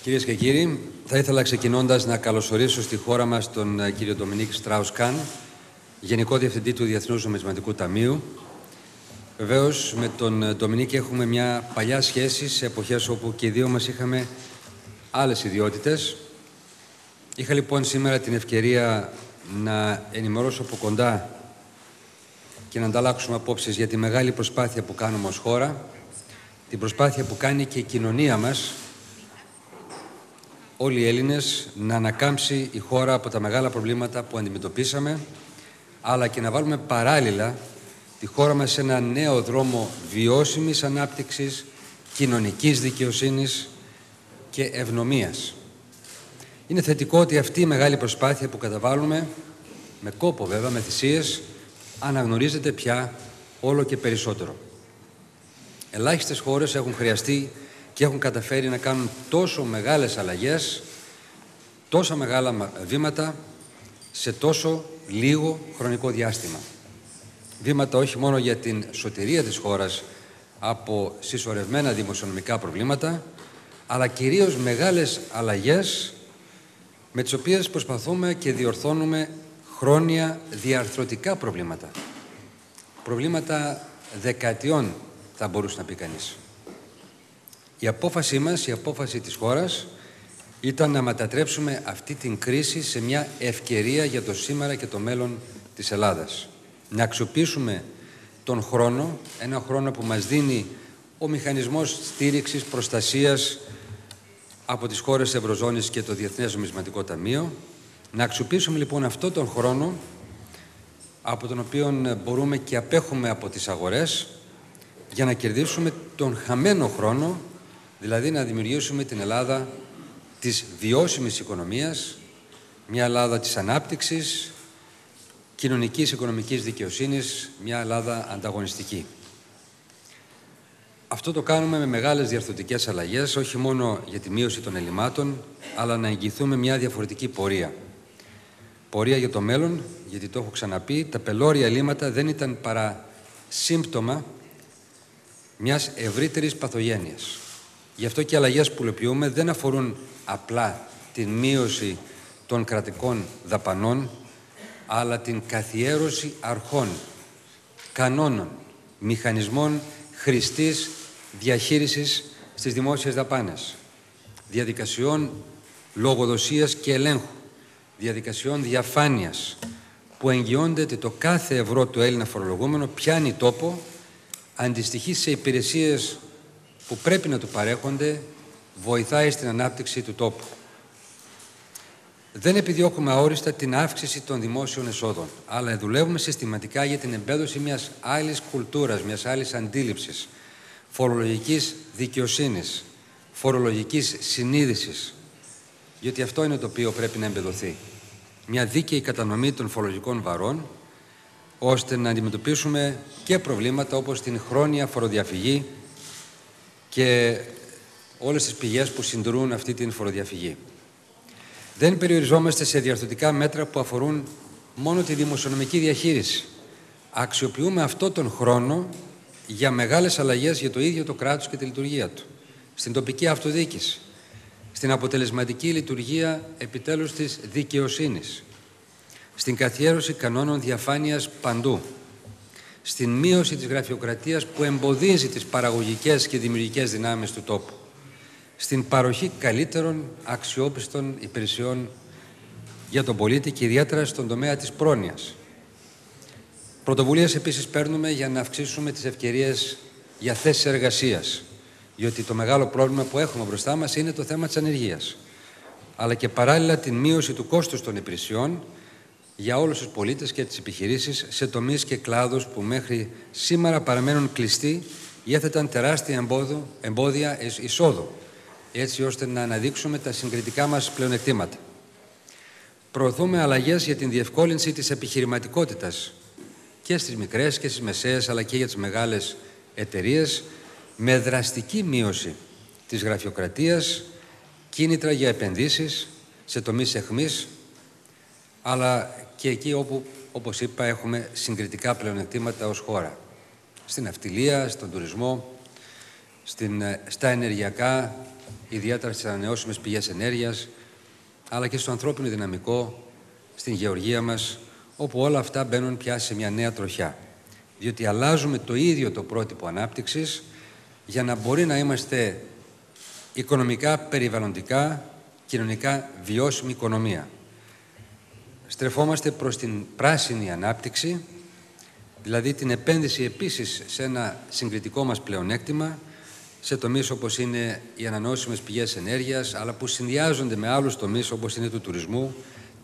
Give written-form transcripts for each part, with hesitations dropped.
Κυρίες και κύριοι, θα ήθελα ξεκινώντας να καλωσορίσω στη χώρα μας τον κύριο Dominique Strauss-Kahn, Γενικό Διευθυντή του Διεθνούς Νομισματικού Ταμείου. Βεβαίως, με τον Dominique έχουμε μια παλιά σχέση σε εποχές όπου και οι δύο μας είχαμε άλλες ιδιότητες. Είχα λοιπόν σήμερα την ευκαιρία να ενημερώσω από κοντά και να ανταλλάξουμε απόψεις για τη μεγάλη προσπάθεια που κάνουμε ως χώρα, την προσπάθεια που κάνει και η κοινωνία μας, όλοι οι Έλληνες, να ανακάμψει η χώρα από τα μεγάλα προβλήματα που αντιμετωπίσαμε, αλλά και να βάλουμε παράλληλα τη χώρα μας σε ένα νέο δρόμο βιώσιμης ανάπτυξης, κοινωνικής δικαιοσύνης και ευνομίας. Είναι θετικό ότι αυτή η μεγάλη προσπάθεια που καταβάλουμε, με κόπο βέβαια, με θυσίες, αναγνωρίζεται πια όλο και περισσότερο. Ελάχιστες χώρες έχουν χρειαστεί και έχουν καταφέρει να κάνουν τόσο μεγάλες αλλαγές, τόσα μεγάλα βήματα σε τόσο λίγο χρονικό διάστημα. Βήματα όχι μόνο για την σωτηρία της χώρας από συσσωρευμένα δημοσιονομικά προβλήματα, αλλά κυρίως μεγάλες αλλαγές με τις οποίες προσπαθούμε και διορθώνουμε χρόνια διαρθρωτικά προβλήματα. Προβλήματα δεκαετιών, θα μπορούσε να πει κανείς. Η απόφασή μας, η απόφαση της χώρας, ήταν να μετατρέψουμε αυτή την κρίση σε μια ευκαιρία για το σήμερα και το μέλλον της Ελλάδας. Να αξιοποιήσουμε τον χρόνο, ένα χρόνο που μας δίνει ο μηχανισμός στήριξης, προστασίας από τις χώρες Ευρωζώνης και το Διεθνές Νομισματικό Ταμείο. Να αξιοποιήσουμε λοιπόν αυτόν τον χρόνο, από τον οποίο μπορούμε και απέχουμε από τις αγορές, για να κερδίσουμε τον χαμένο χρόνο, δηλαδή να δημιουργήσουμε την Ελλάδα της βιώσιμης οικονομίας, μια Ελλάδα της ανάπτυξης, κοινωνικής οικονομικής δικαιοσύνης, μια Ελλάδα ανταγωνιστική. Αυτό το κάνουμε με μεγάλες διαρθρωτικές αλλαγές, όχι μόνο για τη μείωση των ελλημάτων, αλλά να εγγυηθούμε μια διαφορετική πορεία. Πορεία για το μέλλον, γιατί το έχω ξαναπεί, τα πελώρια ελλείμματα δεν ήταν παρά σύμπτωμα μιας ευρύτερης παθογένειας. Γι' αυτό και οι αλλαγές που υλοποιούμε δεν αφορούν απλά την μείωση των κρατικών δαπανών, αλλά την καθιέρωση αρχών, κανόνων, μηχανισμών χρηστής διαχείρισης στις δημόσιες δαπάνες, διαδικασιών λογοδοσίας και ελέγχου, διαδικασιών διαφάνειας, που εγγυώνται ότι το κάθε ευρώ του Έλληνα φορολογούμενο πιάνει τόπο, αντιστοιχεί σε υπηρεσίες που πρέπει να του παρέχονται, βοηθάει στην ανάπτυξη του τόπου. Δεν επιδιώκουμε αόριστα την αύξηση των δημόσιων εσόδων, αλλά δουλεύουμε συστηματικά για την εμπέδωση μιας άλλης κουλτούρας, μιας άλλης αντίληψης, φορολογικής δικαιοσύνης, φορολογικής συνείδησης, γιατί αυτό είναι το οποίο πρέπει να εμπεδοθεί. Μια δίκαιη κατανομή των φορολογικών βαρών, ώστε να αντιμετωπίσουμε και προβλήματα όπως την χρόνια φοροδιαφυγή και όλες τις πηγές που συντηρούν αυτή την φοροδιαφυγή. Δεν περιοριζόμαστε σε διαρθρωτικά μέτρα που αφορούν μόνο τη δημοσιονομική διαχείριση. Αξιοποιούμε αυτόν τον χρόνο για μεγάλες αλλαγές για το ίδιο το κράτος και τη λειτουργία του. Στην τοπική αυτοδιοίκηση, στην αποτελεσματική λειτουργία επιτέλους της δικαιοσύνης, στην καθιέρωση κανόνων διαφάνειας παντού, στην μείωση της γραφειοκρατίας που εμποδίζει τις παραγωγικές και δημιουργικές δυνάμεις του τόπου, στην παροχή καλύτερων αξιόπιστων υπηρεσιών για τον πολίτη και ιδιαίτερα στον τομέα της πρόνοιας. Πρωτοβουλίες επίσης παίρνουμε για να αυξήσουμε τις ευκαιρίες για θέσεις εργασίας, διότι το μεγάλο πρόβλημα που έχουμε μπροστά μας είναι το θέμα της ανεργίας, αλλά και παράλληλα την μείωση του κόστους των υπηρεσιών για όλους τους πολίτες και τις επιχειρήσεις σε τομείς και κλάδους που μέχρι σήμερα παραμένουν κλειστοί ή έθεταν τεράστια εμπόδια εισόδου, έτσι ώστε να αναδείξουμε τα συγκριτικά μας πλεονεκτήματα. Προωθούμε αλλαγές για την διευκόλυνση της επιχειρηματικότητας και στις μικρές και στις μεσαίες, αλλά και για τις μεγάλες εταιρείες, με δραστική μείωση της γραφειοκρατίας, κίνητρα για επενδύσεις σε τομείς εχμής, αλλά και εκεί όπου, όπως είπα, έχουμε συγκριτικά πλεονεκτήματα ως χώρα. Στην ναυτιλία, στον τουρισμό, στα ενεργειακά, ιδιαίτερα στις ανανεώσιμες πηγές ενέργειας, αλλά και στο ανθρώπινο δυναμικό, στην γεωργία μας, όπου όλα αυτά μπαίνουν πια σε μια νέα τροχιά. Διότι αλλάζουμε το ίδιο το πρότυπο ανάπτυξης για να μπορεί να είμαστε οικονομικά, περιβαλλοντικά, κοινωνικά βιώσιμη οικονομία. Στρεφόμαστε προς την πράσινη ανάπτυξη, δηλαδή την επένδυση επίσης σε ένα συγκριτικό μας πλεονέκτημα, σε τομείς όπως είναι οι ανανεώσιμες πηγές ενέργειας, αλλά που συνδυάζονται με άλλους τομείς όπως είναι του τουρισμού,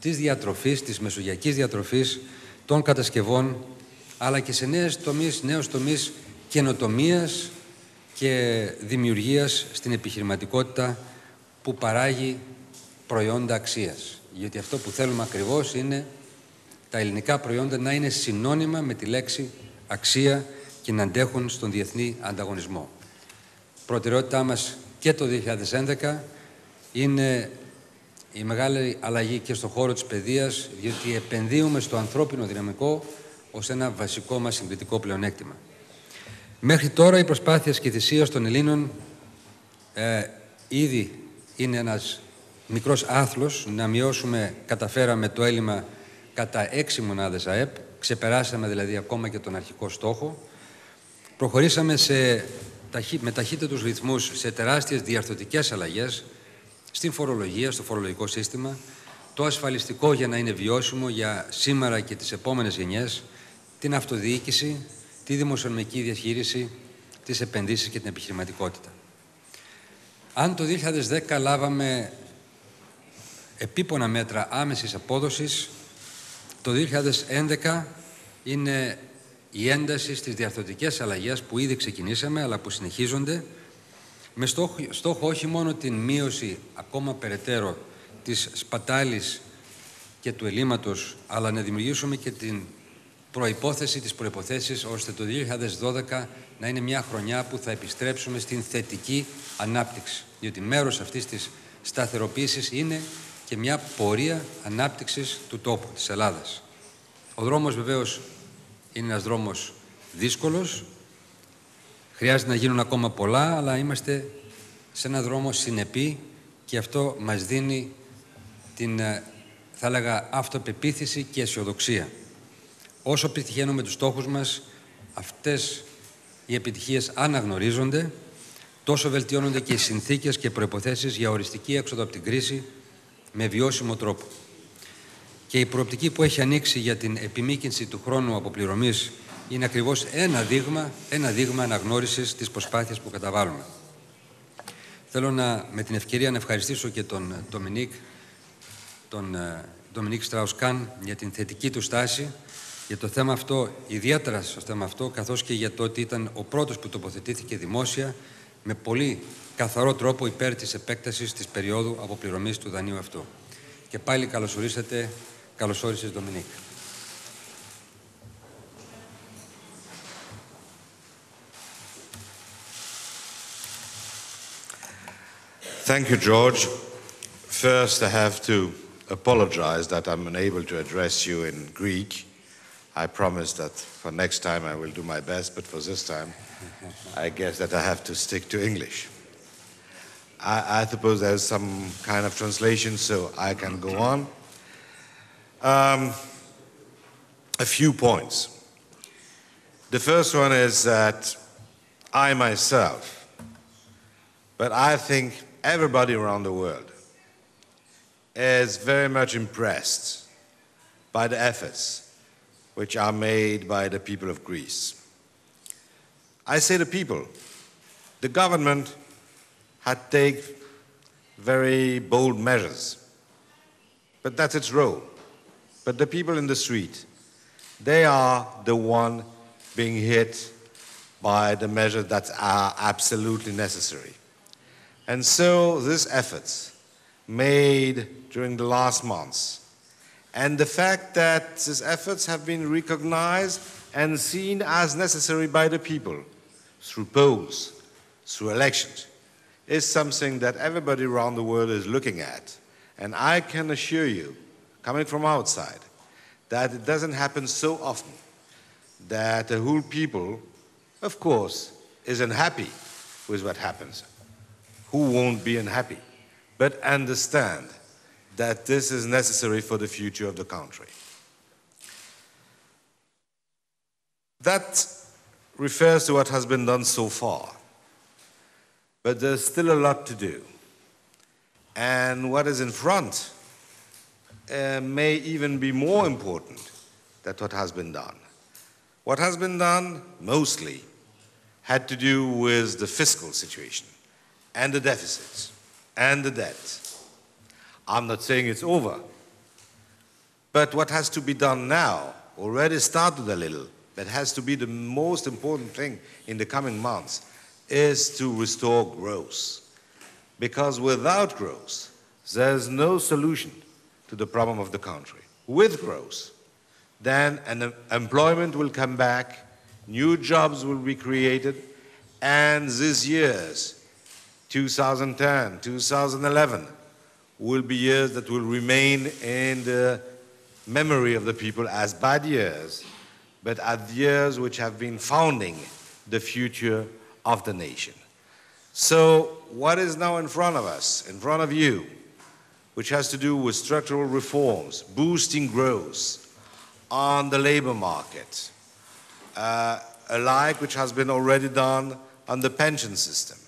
της διατροφής, της μεσογειακής διατροφής, των κατασκευών, αλλά και σε νέους τομείς καινοτομίας και δημιουργίας στην επιχειρηματικότητα που παράγει προϊόντα αξίας. Γιατί αυτό που θέλουμε ακριβώς είναι τα ελληνικά προϊόντα να είναι συνώνυμα με τη λέξη αξία και να αντέχουν στον διεθνή ανταγωνισμό. Προτεραιότητά μας και το 2011 είναι η μεγάλη αλλαγή και στον χώρο της παιδείας, διότι επενδύουμε στο ανθρώπινο δυναμικό ως ένα βασικό μας συγκριτικό πλεονέκτημα. Μέχρι τώρα οι προσπάθειες και θυσίες των Ελλήνων ήδη είναι ένας μικρός άθλος. Να μειώσουμε, καταφέραμε το έλλειμμα κατά 6 μονάδες ΑΕΠ, ξεπεράσαμε δηλαδή ακόμα και τον αρχικό στόχο. Προχωρήσαμε με ταχύτερους ρυθμούς σε τεράστιες διαρθρωτικές αλλαγές στην φορολογία, στο φορολογικό σύστημα, το ασφαλιστικό για να είναι βιώσιμο για σήμερα και τις επόμενες γενιές, την αυτοδιοίκηση, τη δημοσιονομική διαχείριση, τις επενδύσεις και την επιχειρηματικότητα. Αν το 2010 λάβαμε επίπονα μέτρα άμεσης απόδοσης, το 2011 είναι η ένταση στις διαρθρωτικές αλλαγές που ήδη ξεκινήσαμε, αλλά που συνεχίζονται, με στόχο όχι μόνο την μείωση ακόμα περαιτέρω της σπατάλης και του ελλείμματος, αλλά να δημιουργήσουμε και την προϋπόθεση, τις προϋποθέσεις, ώστε το 2012 να είναι μια χρονιά που θα επιστρέψουμε στην θετική ανάπτυξη. Διότι μέρος αυτής της σταθεροποίησης είναι και μια πορεία ανάπτυξης του τόπου, της Ελλάδας. Ο δρόμος βεβαίως είναι ένας δρόμος δύσκολος, χρειάζεται να γίνουν ακόμα πολλά, αλλά είμαστε σε έναν δρόμο συνεπή και αυτό μας δίνει την, θα έλεγα, αυτοπεποίθηση και αισιοδοξία. Όσο πετυχαίνουμε τους στόχους μας, αυτές οι επιτυχίες αναγνωρίζονται, τόσο βελτιώνονται και οι συνθήκες και προϋποθέσεις για οριστική έξοδο από την κρίση με βιώσιμο τρόπο. Και η προοπτική που έχει ανοίξει για την επιμήκυνση του χρόνου αποπληρωμής είναι ακριβώς ένα δείγμα αναγνώρισης της προσπάθειας που καταβάλουμε. Θέλω με την ευκαιρία να ευχαριστήσω και τον Dominique Strauss-Kahn για την θετική του στάση για το θέμα αυτό, ιδιαίτερα στο θέμα αυτό, καθώς και για το ότι ήταν ο πρώτος που τοποθετήθηκε δημόσια με πολύ καθαρό τρόπο υπέρ της επέκτασης της περίοδου αποπληρωμής του δανείου αυτού. Και πάλι καλώς όρισες, Ντομινίκ. Thank you, George. First, I have to apologize that I'm unable to address you in Greek. I promise that for next time I will do my best, but for this time, I guess that I have to stick to English. I suppose there's some kind of translation, so I can go on. A few points. The first one is that I myself, but I think everybody around the world, is very much impressed by the efforts which are made by the people of Greece. I say the people. The government had taken very bold measures, but that's its role. But the people in the street, they are the one being hit by the measures that are absolutely necessary. And so these efforts made during the last months, and the fact that these efforts have been recognized and seen as necessary by the people through polls, through elections, is something that everybody around the world is looking at. And I can assure you, coming from outside, that it doesn't happen so often that the whole people, of course, is unhappy with what happens. Who won't be unhappy? But understand that this is necessary for the future of the country. That refers to what has been done so far. But there's still a lot to do. And what is in front may even be more important than what has been done. What has been done, mostly, had to do with the fiscal situation and the deficits and the debt. I'm not saying it's over. But what has to be done now already started a little, but has to be the most important thing in the coming months, is to restore growth. Because without growth, there's no solution to the problem of the country. With growth, then employment will come back, new jobs will be created, and these years, 2010, 2011, will be years that will remain in the memory of the people as bad years, but as years which have been founding the future of the nation. So what is now in front of us, in front of you, which has to do with structural reforms, boosting growth on the labor market, alike which has been already done on the pension system,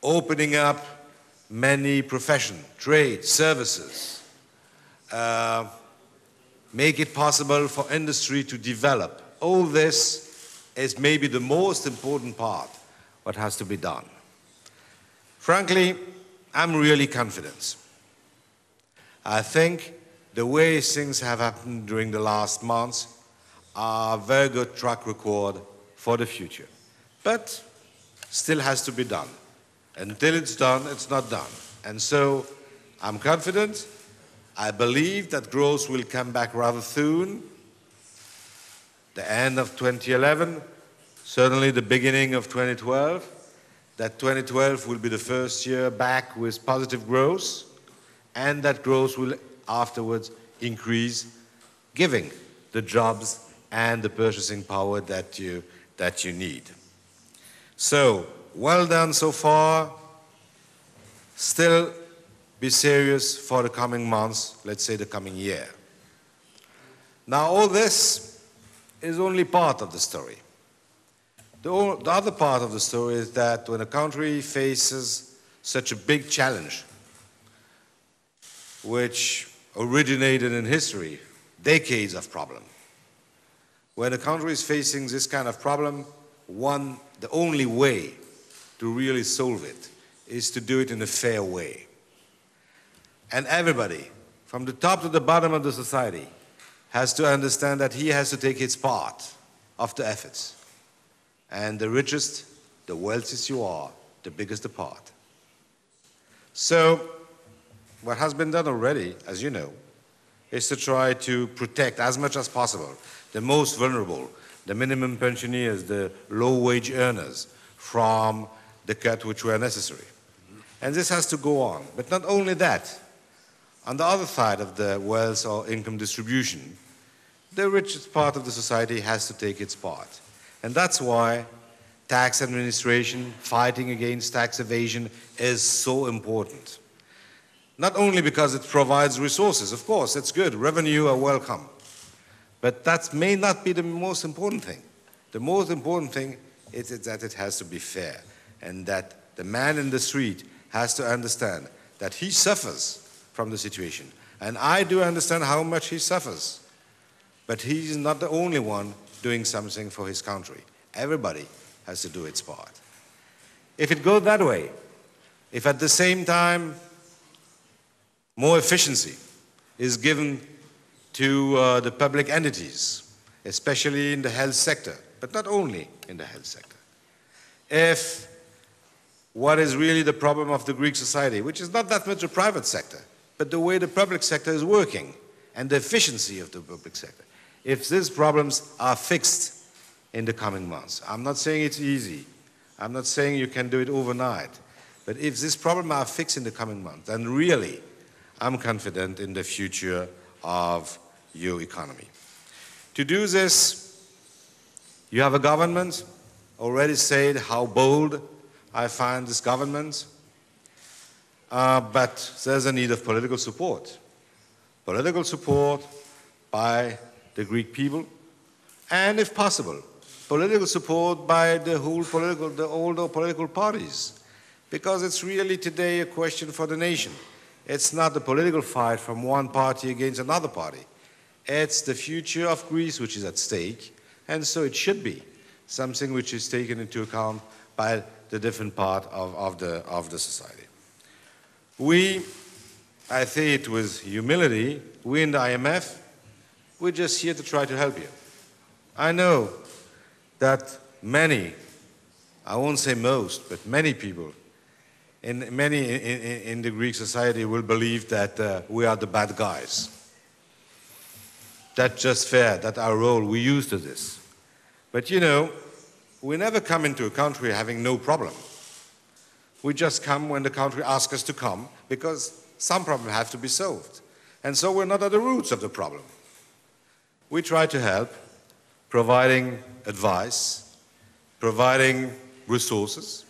opening up many professions, trade, services, make it possible for industry to develop. All this is maybe the most important part, what has to be done. Frankly, I'm really confident. I think the way things have happened during the last months are a very good track record for the future. But still has to be done. Until it's done, it's not done. And so I'm confident. I believe that growth will come back rather soon. The end of 2011, certainly the beginning of 2012. That 2012 will be the first year back with positive growth, and that growth will afterwards increase, giving the jobs and the purchasing power that you need. So, well done so far. Still be serious for the coming months, let's say the coming year. Now, all this is only part of the story. The other part of the story is that when a country faces such a big challenge, which originated in history, decades of problem, when a country is facing this kind of problem, the only way to really solve it is to do it in a fair way. And everybody, from the top to the bottom of the society, has to understand that he has to take his part of the efforts. And the richest, the wealthiest you are, the biggest the part. So, what has been done already, as you know, is to try to protect as much as possible the most vulnerable, the minimum pensioners, the low-wage earners, from the cut which were necessary. And this has to go on. But not only that, on the other side of the wealth or income distribution, the richest part of the society has to take its part. And that's why tax administration, fighting against tax evasion, is so important. Not only because it provides resources, of course, that's good, revenue are welcome. But that may not be the most important thing. The most important thing is that it has to be fair, and that the man in the street has to understand that he suffers from the situation. And I do understand how much he suffers. But he's not the only one doing something for his country. Everybody has to do its part. If it goes that way, if at the same time more efficiency is given to the public entities, especially in the health sector, but not only in the health sector, if what is really the problem of the Greek society, which is not that much the private sector, but the way the public sector is working and the efficiency of the public sector, if these problems are fixed in the coming months. I'm not saying it's easy. I'm not saying you can do it overnight. But if these problems are fixed in the coming months, then really, I'm confident in the future of your economy. To do this, you have a government already said how bold, I find, this government. But there's a need of political support. Political support by the Greek people, and if possible, political support by the older political parties. Because it's really today a question for the nation. It's not a political fight from one party against another party. It's the future of Greece which is at stake, and so it should be something which is taken into account by the different part of the society. I say it with humility, we in the IMF, we're just here to try to help you. I know that many, I won't say most, but many people in the Greek society will believe that we are the bad guys. That's just fair, that's our role, we're used to this. But you know, we never come into a country having no problem. We just come when the country asks us to come, because some problems have to be solved. And so we're not at the roots of the problem. We try to help, providing advice, providing resources,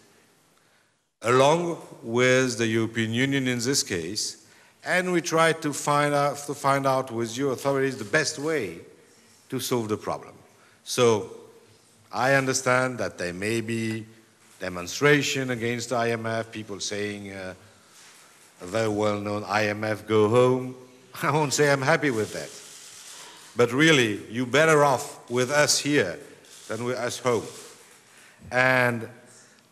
along with the European Union in this case, and we try to find out with your authorities the best way to solve the problem. So I understand that there may be demonstration against the IMF, people saying a very well-known IMF go home. I won't say I'm happy with that. But really, you're better off with us here than with us home. And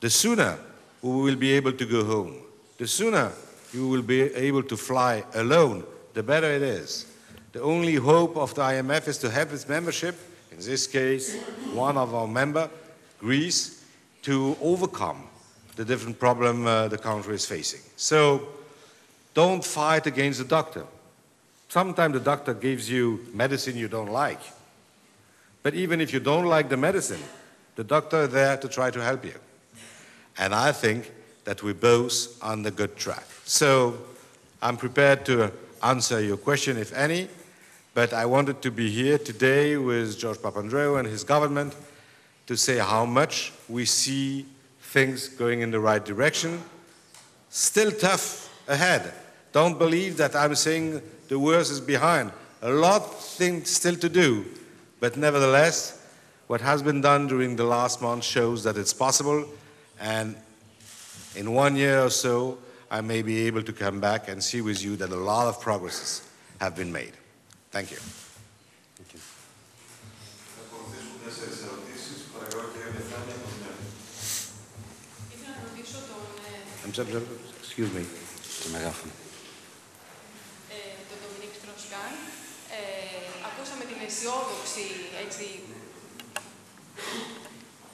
the sooner we will be able to go home, the sooner you will be able to fly alone, the better it is. The only hope of the IMF is to have its membership, in this case, one of our members, Greece, to overcome the different problems the country is facing. So don't fight against the doctor. Sometimes the doctor gives you medicine you don't like. But even if you don't like the medicine, the doctor is there to try to help you. And I think that we're both on the good track. So I'm prepared to answer your question, if any, but I wanted to be here today with George Papandreu and his government to say how much we see things going in the right direction. Still tough ahead. Don't believe that I'm saying the worst is behind. A lot of things still to do, but nevertheless, what has been done during the last month shows that it's possible, and in 1 year or so, I may be able to come back and see with you that a lot of progresses have been made. Thank you. Thank you. Excuse me. Τον Dominique Strauss-Kahn. Ακούσαμε την αισιόδοξη, έτσι,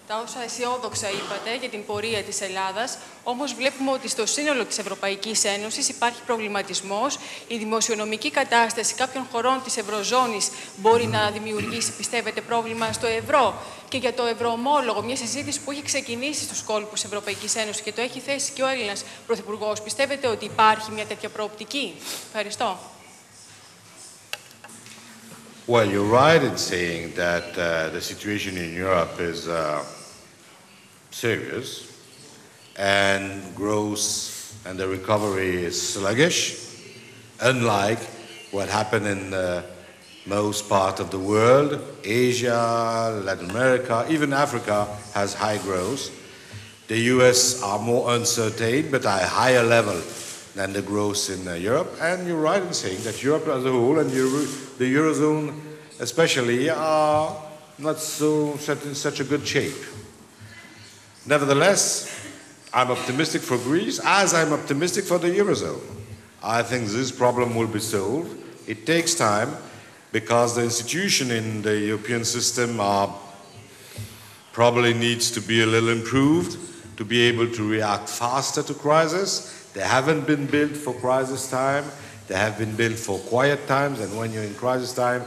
τα όσα αισιόδοξα είπατε για την πορεία της Ελλάδας, όμως βλέπουμε ότι στο σύνολο της Ευρωπαϊκής Ένωσης υπάρχει προβληματισμός. Η δημοσιονομική κατάσταση κάποιων χωρών της Ευρωζώνης μπορεί να δημιουργήσει, πιστεύετε, πρόβλημα στο ευρώ. Και για το ευρωομόλογο, μια συζήτηση που έχει ξεκινήσει στους κόλπους της Ευρωπαϊκής Ένωσης και το έχει θέσει και ο Έλληνας Πρωθυπουργός, πιστεύετε ότι υπάρχει μια τέτοια προοπτική? Ευχαριστώ. Well, you're right in saying that the situation in Europe is serious, and growth and the recovery is sluggish, unlike what happened in most part of the world. Asia, Latin America, even Africa has high growth. The US are more uncertain, but at a higher level than the growth in Europe. And you're right in saying that Europe as a whole and the Eurozone especially are not in such a good shape. Nevertheless, I'm optimistic for Greece as I'm optimistic for the Eurozone. I think this problem will be solved. It takes time because the institution in the European system probably needs to be a little improved to be able to react faster to crisis. They haven't been built for crisis time. They have been built for quiet times, and when you're in crisis time,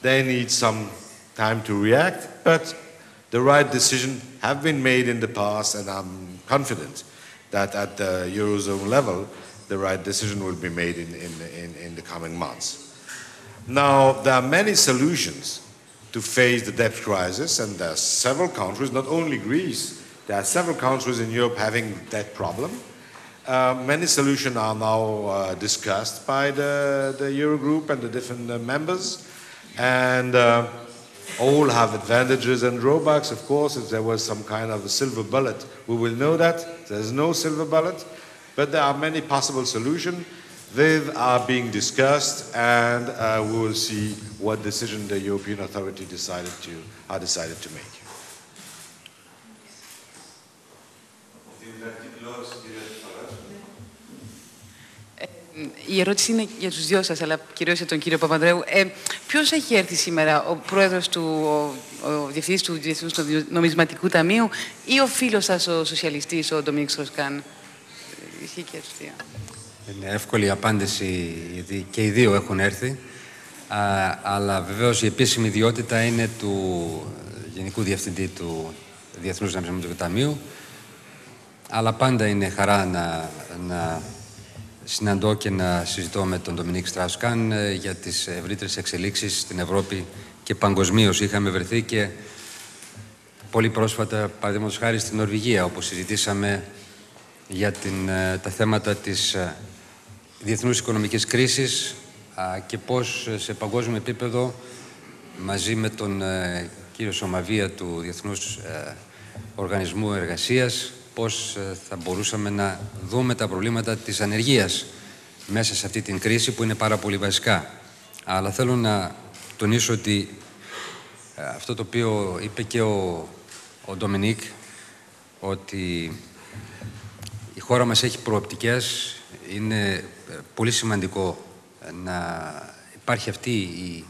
they need some time to react. But the right decision have been made in the past, and I'm confident that at the Eurozone level, the right decision will be made in the coming months. Now, there are many solutions to face the debt crisis, and there are several countries, not only Greece, There are several countries in Europe having that problem. Many solutions are now discussed by the Eurogroup and the different members, and all have advantages and drawbacks. Of course, if there was some kind of a silver bullet, we will know that. There's no silver bullet, but there are many possible solutions. They are being discussed, and we will see what decision the European authority decided to make. Η ερώτηση είναι για τους δυο σας, αλλά κυρίως για τον κύριο Παπανδρέου. Ποιος έχει έρθει σήμερα, ο πρόεδρος ο διευθυντής του Διεθνούς Νομισματικού Ταμείου ή ο φίλος σας, ο σοσιαλιστής, ο Dominique Strauss-Kahn? Ισχύει και αυτή. Είναι εύκολη η απάντηση, γιατί και οι δύο έχουν έρθει. Αλλά βεβαίως η επίσημη ιδιότητα είναι του Γενικού Διευθυντή του Διεθνούς Νομισματικού Ταμείου. Αλλά πάντα είναι χαρά να συναντώ και να συζητώ με τον Dominique Strauss-Kahn για τις ευρύτερες εξελίξεις στην Ευρώπη και παγκοσμίως. Είχαμε βρεθεί και πολύ πρόσφατα, παραδείγματος χάρη, στην Νορβηγία, όπου συζητήσαμε για τα θέματα της διεθνούς οικονομικής κρίσης και πώς σε παγκόσμιο επίπεδο, μαζί με τον κύριο Σωμαβία του Διεθνούς Οργανισμού Εργασίας, πώς θα μπορούσαμε να δούμε τα προβλήματα της ανεργίας μέσα σε αυτή την κρίση που είναι πάρα πολύ βασικά. Αλλά θέλω να τονίσω ότι αυτό το οποίο είπε και ο Dominique, ότι η χώρα μας έχει προοπτικές, είναι πολύ σημαντικό να υπάρχει αυτή η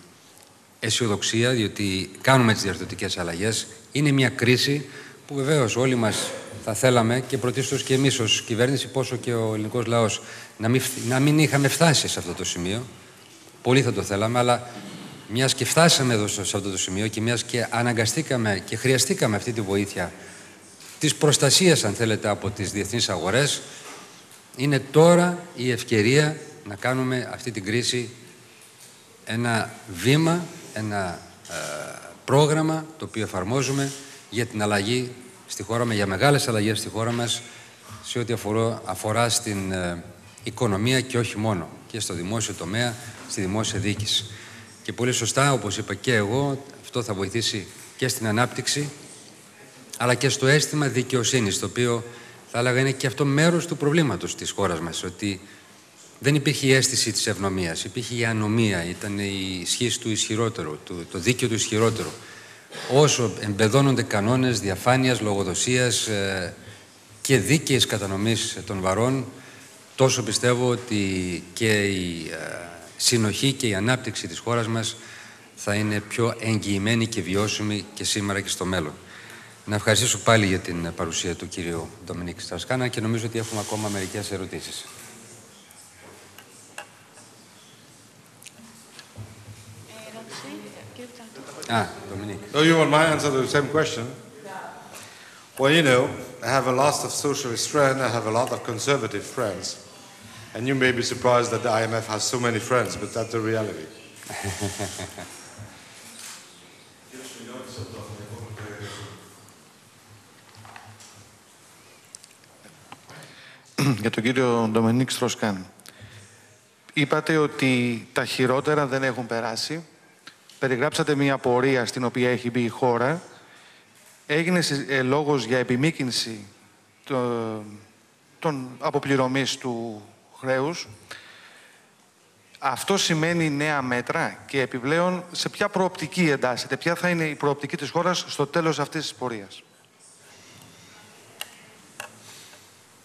αισιοδοξία, διότι κάνουμε τις διαρθρωτικές αλλαγές. Είναι μια κρίση που βεβαίως όλοι μας θα θέλαμε, και πρωτίστως και εμείς ως κυβέρνηση, πόσο και ο ελληνικός λαός, να μην είχαμε φτάσει σε αυτό το σημείο. Πολύ θα το θέλαμε, αλλά μιας και φτάσαμε εδώ σε αυτό το σημείο και μιας και αναγκαστήκαμε και χρειαστήκαμε αυτή τη βοήθεια της προστασίας, αν θέλετε, από τις διεθνείς αγορές, είναι τώρα η ευκαιρία να κάνουμε αυτή την κρίση ένα βήμα, ένα πρόγραμμα το οποίο εφαρμόζουμε για την αλλαγή στη χώρα μας, για μεγάλες αλλαγές στη χώρα μας, σε ό,τι αφορά στην οικονομία και όχι μόνο, και στο δημόσιο τομέα, στη δημόσια διοίκηση. Και πολύ σωστά, όπως είπα και εγώ, αυτό θα βοηθήσει και στην ανάπτυξη, αλλά και στο αίσθημα δικαιοσύνης, το οποίο θα έλεγα είναι και αυτό μέρος του προβλήματος της χώρας μας, ότι δεν υπήρχε η αίσθηση της ευνομίας, υπήρχε η ανομία, ήταν η ισχύς του ισχυρότερου, το δίκαιο του ισχυρότερου. Όσο εμπεδώνονται κανόνες διαφάνειας, λογοδοσίας και δίκαιης κατανομής των βαρών, τόσο πιστεύω ότι και η συνοχή και η ανάπτυξη της χώρας μας θα είναι πιο εγγυημένη και βιώσιμη και σήμερα και στο μέλλον. Να ευχαριστήσω πάλι για την παρουσία του κύριου Dominique Strauss-Kahn και νομίζω ότι έχουμε ακόμα μερικές ερωτήσεις. Dominique. Oh, you want my answer to the same question? Well, you know, I have a lot of socialist friends, I have a lot of conservative friends. And you may be surprised that the IMF has so many friends, but that's the reality. Για τον κύριο Dominique Strauss-Kahn. Είπατε ότι τα χειρότερα δεν έχουν περάσει. Περιγράψατε μια πορεία στην οποία έχει μπει η χώρα. Έγινε λόγος για επιμήκυνση των αποπληρωμής του χρέους. Αυτό σημαίνει νέα μέτρα και επιπλέον σε ποια προοπτική εντάσσεται, ποια θα είναι η προοπτική της χώρας στο τέλος αυτής της πορείας?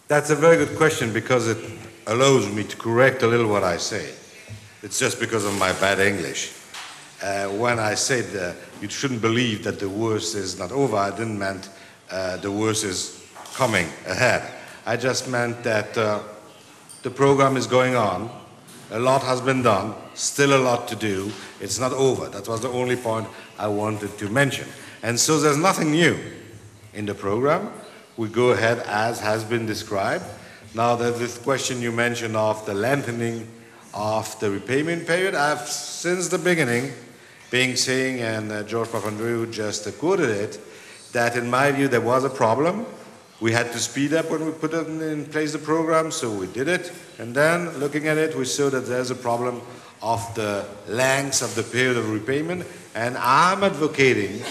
That's a very good question because it allows me to correct a little what I say. It's just because of my bad English. When I said you shouldn't believe that the worst is not over, I didn't mean the worst is coming ahead. I just meant that the program is going on. A lot has been done, still a lot to do. It's not over. That was the only point I wanted to mention. And so there's nothing new in the program. We go ahead as has been described. Now, this question you mentioned of the lengthening of the repayment period, I've since the beginning been saying, and George Papandreou just quoted it, that in my view there was a problem We had to speed up when we put in place the program, so we did it. And then, looking at it, we saw that there's a problem of the length of the period of repayment. And I'm advocating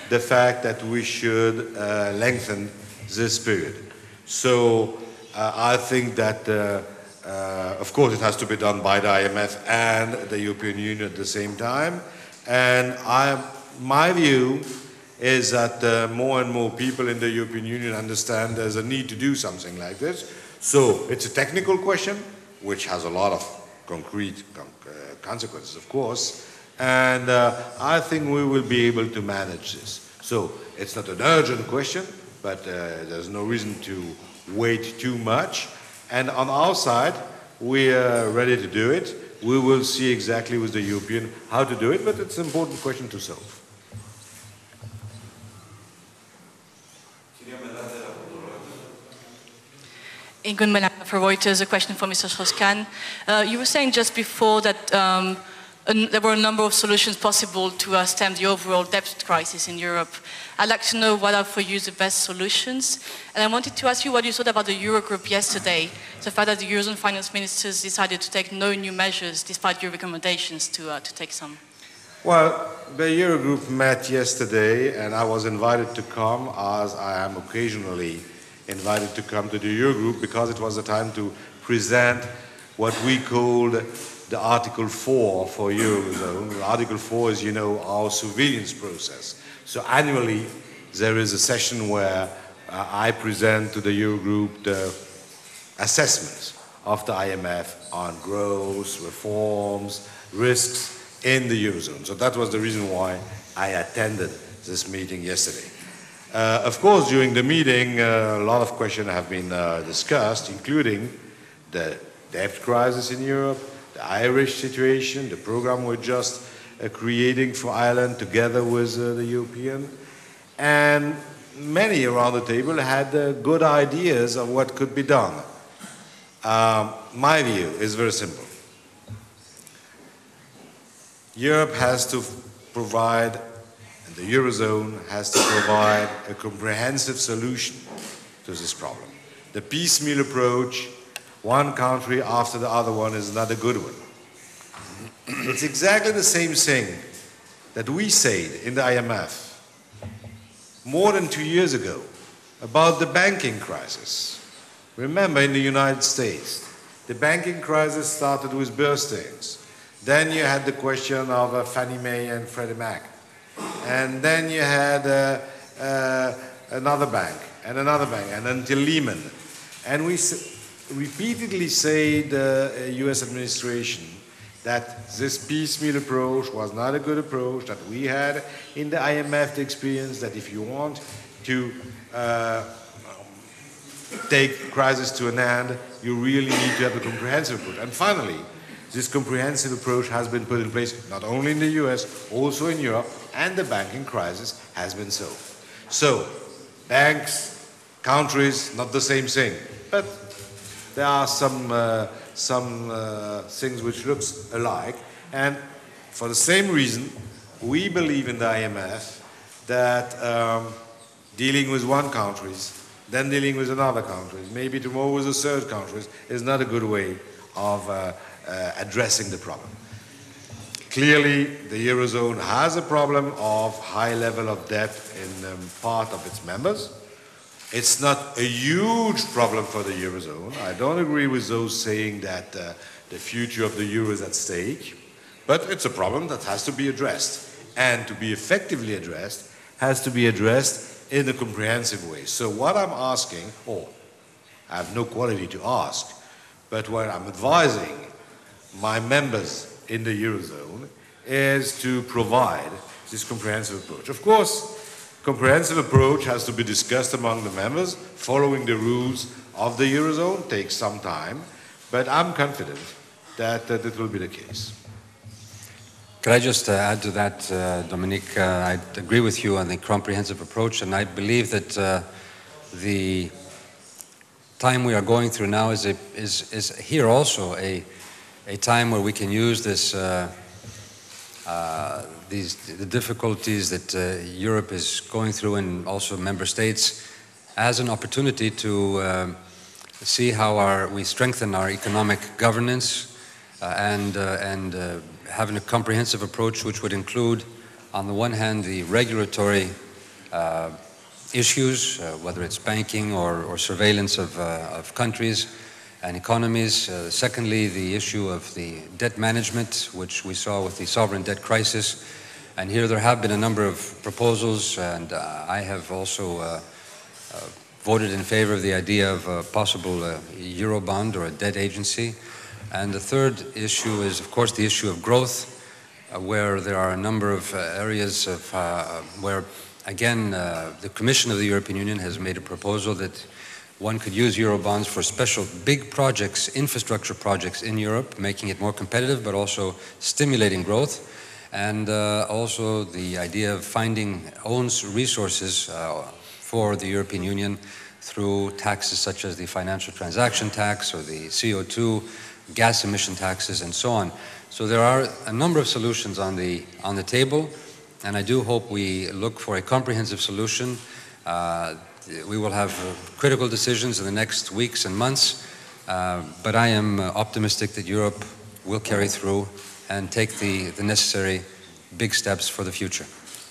the fact that we should lengthen this period. So I think that, of course, it has to be done by the IMF and the European Union at the same time. And my view is that more and more people in the European Union understand there's a need to do something like this. So it's a technical question, which has a lot of concrete consequences, of course. And I think we will be able to manage this. So it's not an urgent question, but there's no reason to wait too much. And on our side, we are ready to do it. We will see exactly with the European how to do it, but it's an important question to solve. Ingun Melana for Reuters, a question for Mr. Strauss-Kahn. You were saying just before that there were a number of solutions possible to stem the overall debt crisis in Europe. I'd like to know what are for you the best solutions. And I wanted to ask you what you thought about the Eurogroup yesterday, the fact that the Eurozone finance ministers decided to take no new measures despite your recommendations to take some. Well, the Eurogroup met yesterday, and I was invited to come, as I am occasionally invited to come to the Eurogroup, because it was the time to present what we called the Article 4 for Eurozone. Article 4 is, you know, our surveillance process. So annually, there is a session where I present to the Eurogroup the assessments of the IMF on growth, reforms, risks in the Eurozone. So that was the reason why I attended this meeting yesterday. Of course, during the meeting, a lot of questions have been discussed, including the debt crisis in Europe, the Irish situation, the program we're just creating for Ireland together with the European. And many around the table had good ideas of what could be done. My view is very simple. Europe has to provide, and the Eurozone has to provide a comprehensive solution to this problem. The piecemeal approach, one country after the other one, is not a good one. It's exactly the same thing that we said in the IMF more than 2 years ago about the banking crisis. Remember, in the United States, the banking crisis started with Bear Stearns. Then you had the question of Fannie Mae and Freddie Mac. And then you had another bank, and until Lehman. And we repeatedly said, the US administration, that this piecemeal approach was not a good approach, that we had in the IMF the experience that if you want to take crisis to an end, you really need to have a comprehensive approach. And finally, this comprehensive approach has been put in place not only in the US, also in Europe, and the banking crisis has been solved. So, banks, countries, not the same thing, but there are some things which looks alike, and for the same reason, we believe in the IMF that dealing with one country, then dealing with another country, maybe tomorrow with a third country, is not a good way of addressing the problem. Clearly, the Eurozone has a problem of high level of debt in part of its members. It's not a huge problem for the Eurozone. I don't agree with those saying that the future of the Euro is at stake, but it's a problem that has to be addressed. And to be effectively addressed, has to be addressed in a comprehensive way. So what I'm asking, or I have no quality to ask, but what I'm advising my members in the Eurozone is to provide this comprehensive approach. Of course, comprehensive approach has to be discussed among the members, following the rules of the Eurozone, takes some time, but I'm confident that it will be the case. Could I just add to that, Dominique? I agree with you on the comprehensive approach, and I believe that the time we are going through now is here also a time where we can use this, the difficulties that Europe is going through, and also member states, as an opportunity to see how we strengthen our economic governance and having a comprehensive approach which would include, on the one hand, the regulatory issues, whether it's banking or surveillance of countries and economies. Secondly, the issue of the debt management, which we saw with the sovereign debt crisis. And here there have been a number of proposals, and I have also voted in favor of the idea of a possible Eurobond or a debt agency. And the third issue is, of course, the issue of growth, where there are a number of areas where, again, the Commission of the European Union has made a proposal that one could use Eurobonds for special big projects, infrastructure projects in Europe, making it more competitive, but also stimulating growth. And also the idea of finding own resources for the European Union through taxes such as the financial transaction tax or the CO2 gas emission taxes and so on. So there are a number of solutions on the table, and I do hope we look for a comprehensive solution. We will have critical decisions in the next weeks and months, but I am optimistic that Europe will carry through and take the necessary big steps for the future.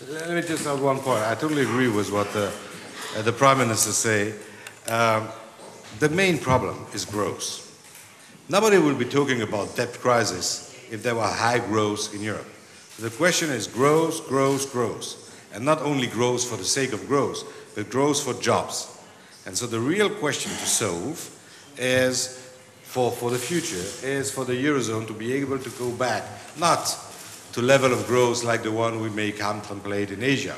Let me just add one point. I totally agree with what the Prime Minister say. The main problem is growth. Nobody will be talking about debt crisis if there were high growth in Europe. The question is growth, growth, growth. And not only growth for the sake of growth, but growth for jobs. And so the real question to solve is, for the future, is for the Eurozone to be able to go back, not to level of growth like the one we may contemplate in Asia.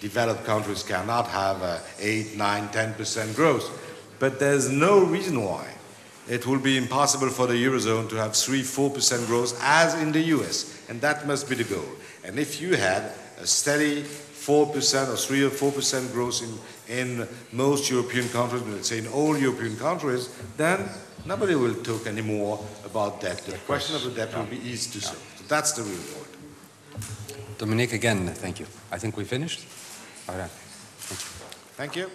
Developed countries cannot have 8, 9, 10% growth. But there's no reason why it will be impossible for the Eurozone to have 3, 4% growth as in the US. And that must be the goal. And if you had a steady 4% or 3 or 4% growth in most European countries, let's say in all European countries, then nobody will talk anymore about debt. The question of the debt will be easy to solve. So that's the real point. Dominique, again, thank you. I think we finished? All right. Thank you.